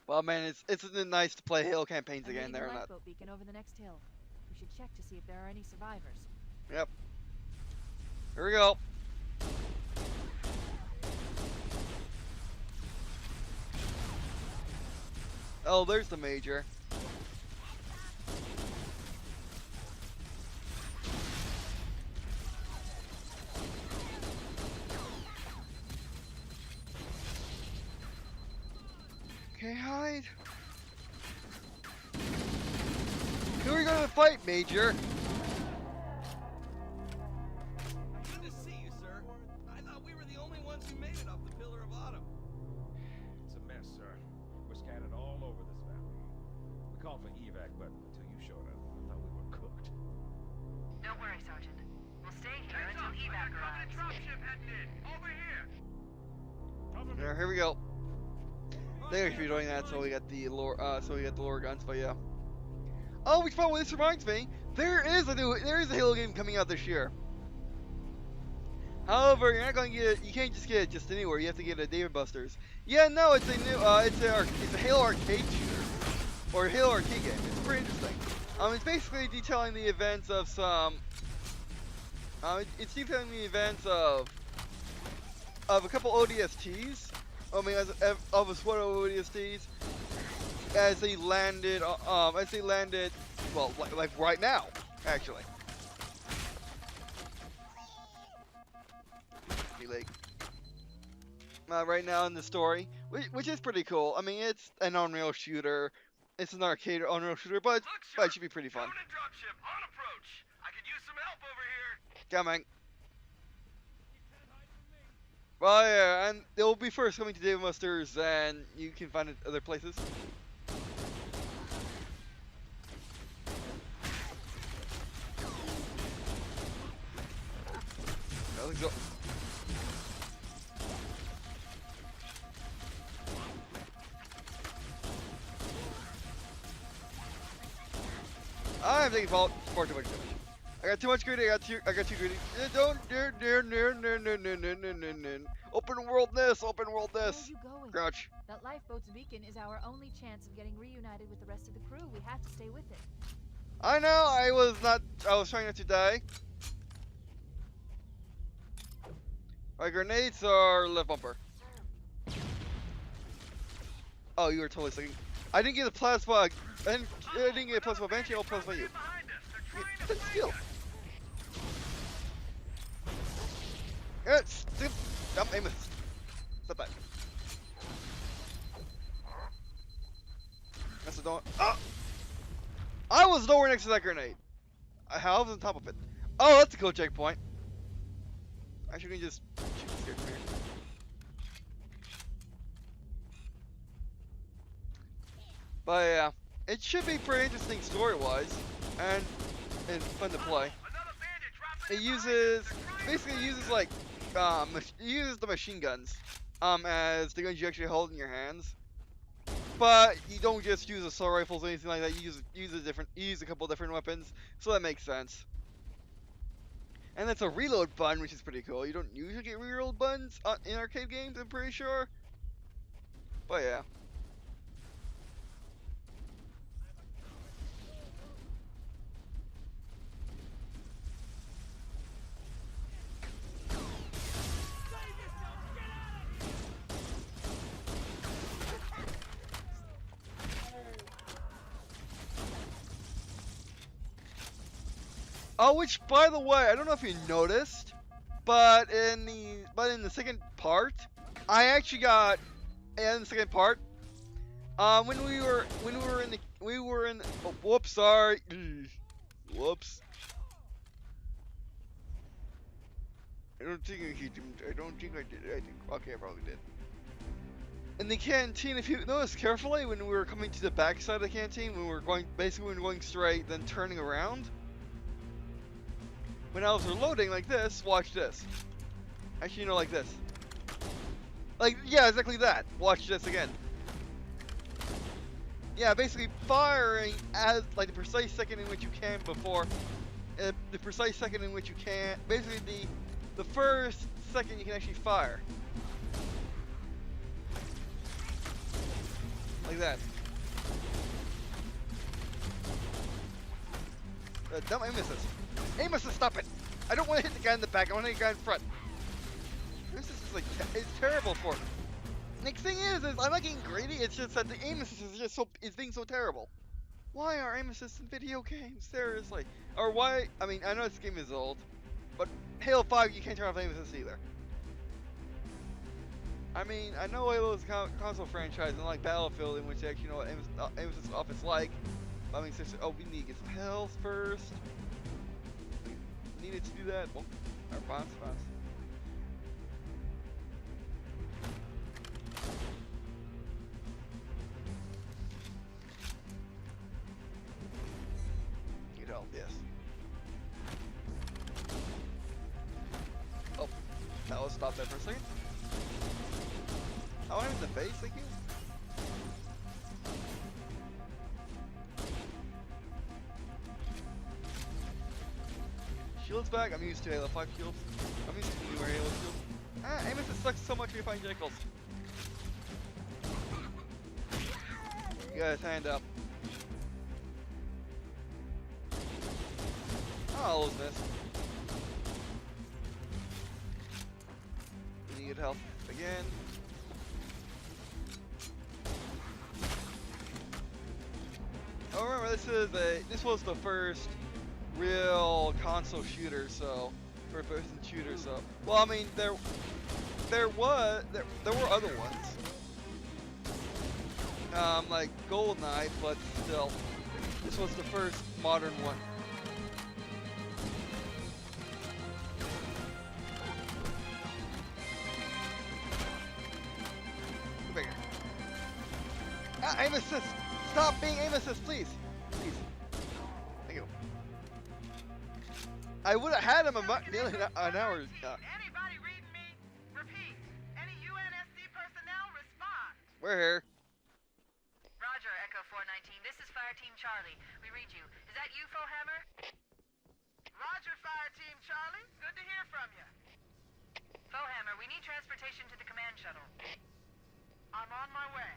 Well, man, it's nice to play Halo campaigns I'm again. reading There, the not. lifeboat beacon over the next hill. We should check to see if there are any survivors. Yep. Here we go. Oh, there's the Major. Okay, hide. Who are you gonna fight, Major? Good to see you, sir. I thought we were the only ones who made it off the Pillar of Autumn. It's a mess, sir. We're scattered all over this valley. We called for evac, but until you showed up, I thought we were cooked. Don't worry, Sergeant. We'll stay here until evac arrives. Dropship heading in. Over here. Yeah, here we go. Thank you for doing that. So we got the lore. So we got the lore guns. But yeah. Oh, which probably this reminds me, there is a Halo game coming out this year. However, you're not going to get. You can't just get it just anywhere. You have to get it at David Buster's. Yeah, no, it's a new. It's a Halo arcade shooter or Halo arcade game. It's pretty interesting. It's basically detailing the events of some. It's detailing the events of a couple ODSTs. I mean, of a squad of ODSTs as they landed. Well, like right now, actually. Right now in the story, which is pretty cool. I mean, it's an Unreal shooter. It's an arcade Unreal shooter, but it should be pretty fun. Dropship on approach. I could use some help over here. Coming. Well, yeah, and it will be first coming to Dave Buster's, and you can find it other places. Let's go. I'm taking far too much damage. I got too much greedy. I got too greedy. Don't open world this. Open world Where are this. you going? Crouch. That lifeboat's beacon is our only chance of getting reunited with the rest of the crew. We have to stay with it. I know. I was trying not to die. My grenades are left bumper. Oh, you were totally sticking. I didn't get a plasma. I didn't get a plasma banshee. I'll plasma you. That's skill. Yes. Dump Amos. Stop that. That's the door. Oh! I was nowhere next to that grenade. I was on top of it. Oh, that's a cool checkpoint. Actually, we can just shoot this guy from here. But yeah, it should be pretty interesting story-wise, and fun to play. It uses like it uses the machine guns as the guns you actually hold in your hands. But you don't just use assault rifles or anything like that. You use a couple different weapons, so that makes sense. And that's a reload button, which is pretty cool. You don't usually get reload buttons in arcade games, I'm pretty sure. But yeah. Oh, which, by the way, I don't know if you noticed, but in the second part, I actually got in the second part. When we were in. Oh, whoops, sorry. Whoops. I don't think I did. I think okay, I probably did. In the canteen, if you notice carefully, when we were coming to the back side of the canteen, when we were going straight, then turning around. When I was reloading like this, watch this. Actually, you know, like this. Like, yeah, exactly that. Watch this again. Yeah, basically firing as, like, the precise second in which you can before. The precise second in which you can. Basically, the first second you can actually fire. Like that. Dumb aim assist. Aim assist, stop it! I don't want to hit the guy in the back, I want to hit the guy in front. This is like, it's terrible for me. Next thing is I'm not getting greedy, it's just that the aim assist is just so, it's being so terrible. Why are aim assists in video games? Seriously. Or why, I mean, I know this game is old, but Halo 5, you can't turn off aim assist either. I mean, I know Halo is a console franchise, and like Battlefield, in which they actually know what aim assist off is like. But I mean, seriously, oh, we need to get some health first. We needed to do that. Well, our bounce. Get health, yes. Oh, that was stop that for a second. Oh, I'm in the face, thank you. Shields back, I'm used to Halo 5 shields. I'm used to the newer Halo shields. Ah, aim assist sucks so much when you find jackals. You got his hand up. Oh, almost missed. You need health again. Oh, remember this was the first real console shooter, so first-person shooter. So, well, I mean, there were other ones, like GoldenEye, but still, this was the first modern one. Go bigger. Ah, aim assist! Stop being aim assist, please! Please. Thank you. I would have had him nearly an hour. Anybody reading me? Repeat. Any UNSC personnel respond. We're here. Roger, Echo 419. This is Fire Team Charlie. We read you. Is that you, Fohammer? Roger, Fire Team Charlie. Good to hear from you. Fohammer, we need transportation to the command shuttle. I'm on my way.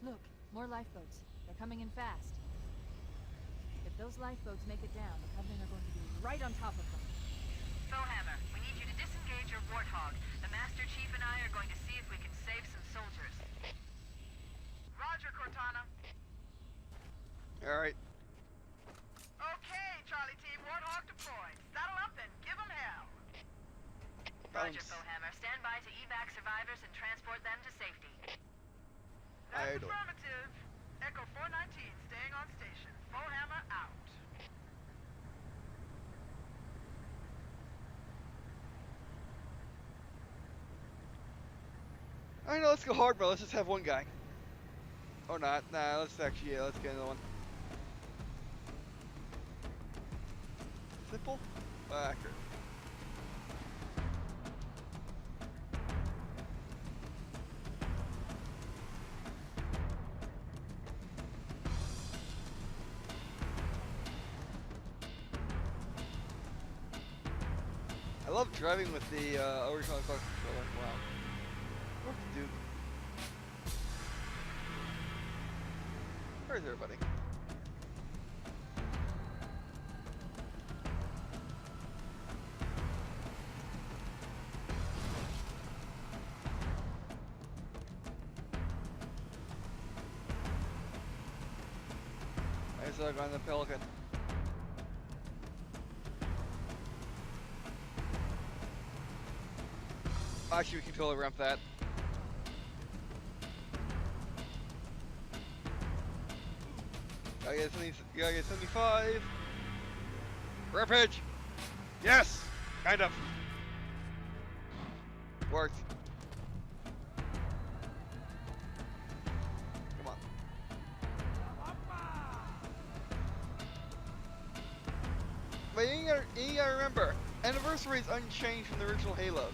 Look, more lifeboats. They're coming in fast. If those lifeboats make it down, the Covenant are going to be right on top of them. Fohammer, we need you to disengage your Warthog. The Master Chief and I are going to see if we can save some soldiers. Roger, Cortana. Alright. Okay, Charlie Team, Warthog deployed. Saddle up and give them hell. Roger, Fohammer. Stand by to evac survivors and transport them to safety. That's affirmative. Echo 419 staying on station. Fohammer out. I know, let's go hard, bro. Let's just have one guy. Or not. Nah, let's actually, yeah, let's get another one. Simple, but accurate. I love driving with the original Xbox controller. Wow. What to do? Where is everybody? I saw on the Pelican. Actually, we can totally ramp that. Gotta get 75. Rampage! Yes! Kind of. Worked. Come on. But you gotta remember, Anniversary is unchanged from the original Halos.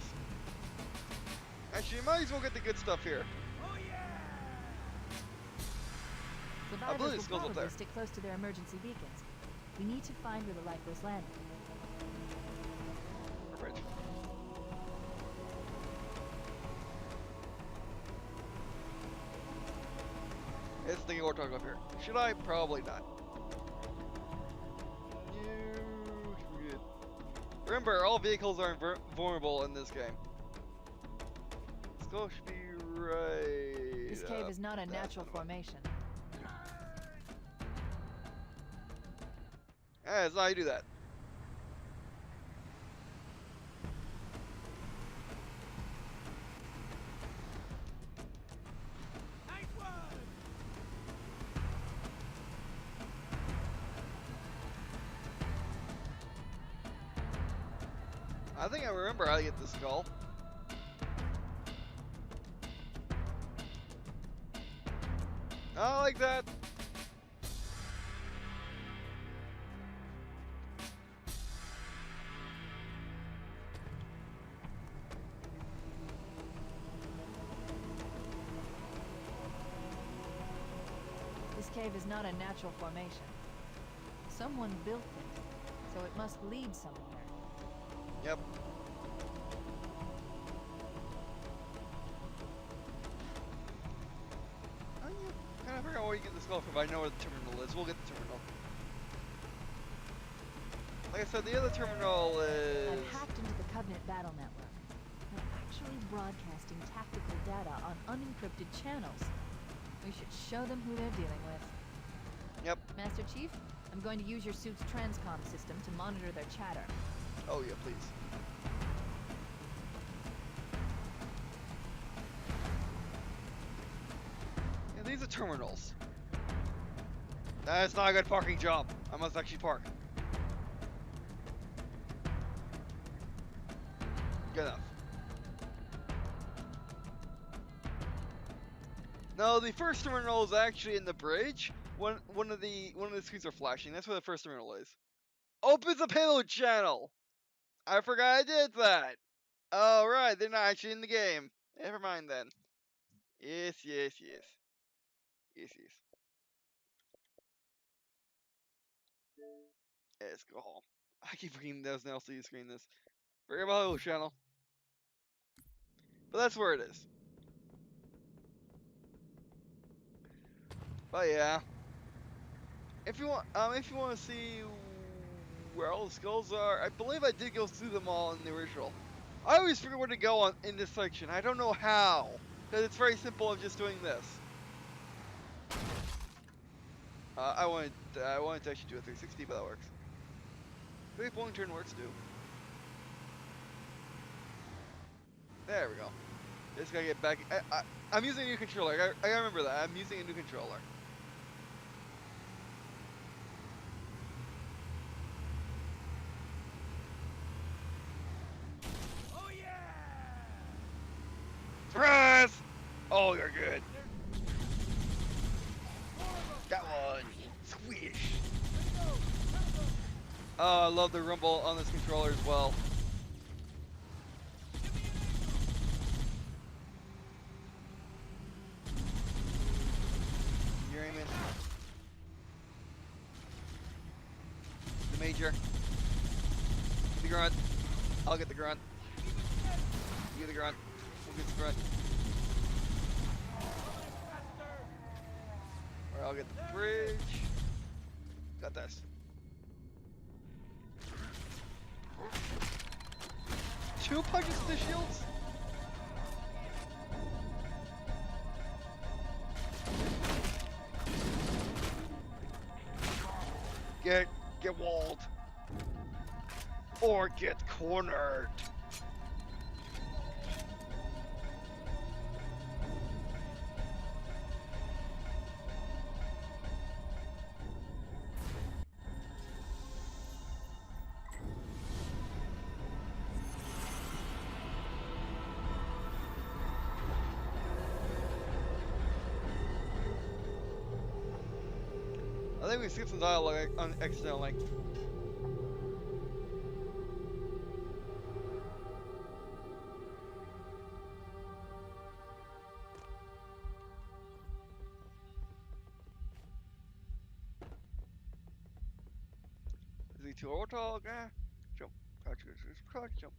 Actually, you might as well get the good stuff here. Survivors believe will this goes up probably there. stick close to their emergency beacons. We need to find where the lifeboats landed. Rampage. It's the warthog up here. Should I? Probably not. Remember, all vehicles are vulnerable in this game. Skull should be right. This cave is not a that natural one. formation. That's not how you do that. Nice one! I think I remember how to get the skull. I like that. This cave is not a natural formation. Someone built it, so it must lead somewhere. Yep. I kind of figure out where you get the skull from. I know where the terminal is. We'll get the terminal. Like I said, the other terminal is. I've hacked into the Covenant battle network. They're actually broadcasting tactical data on unencrypted channels. We should show them who they're dealing with. Yep. Master Chief, I'm going to use your suit's transcom system to monitor their chatter. Oh yeah, please. Yeah, these are terminals. That's not a good parking job. I must actually park. Good enough. No, the first terminal is actually in the bridge. One of the screens are flashing. That's where the first terminal is. Opens the payload channel. I forgot I did that. All right, they're not actually in the game. Never mind then. Yes. Yes. Let's go home. I keep forgetting there's an LCD screen. This. Forget about the payload channel. But that's where it is. But yeah. If you want to see where all the skulls are, I believe I did go through them all in the original. I always forget where to go on in this section. I don't know how, because it's very simple of just doing this. I wanted to actually do a 360, but that works. Quick bowling turn works too. There we go. Just gotta get back. I'm using a new controller. I gotta remember that. I'm using a new controller. Oh yeah! Press! Oh, you're good. Got one. Squish. Oh, I love the rumble on this controller as well. You're aiming. The major. Get the grunt. I'll get the grunt. You get the grunt. We'll get the grunt. Or I'll get the bridge. Got this. Two punches to the shields? Get walled. Or get cornered. I think we skipped some dialogue on accidentally. Z2 Ortog, jump, crouch, jump.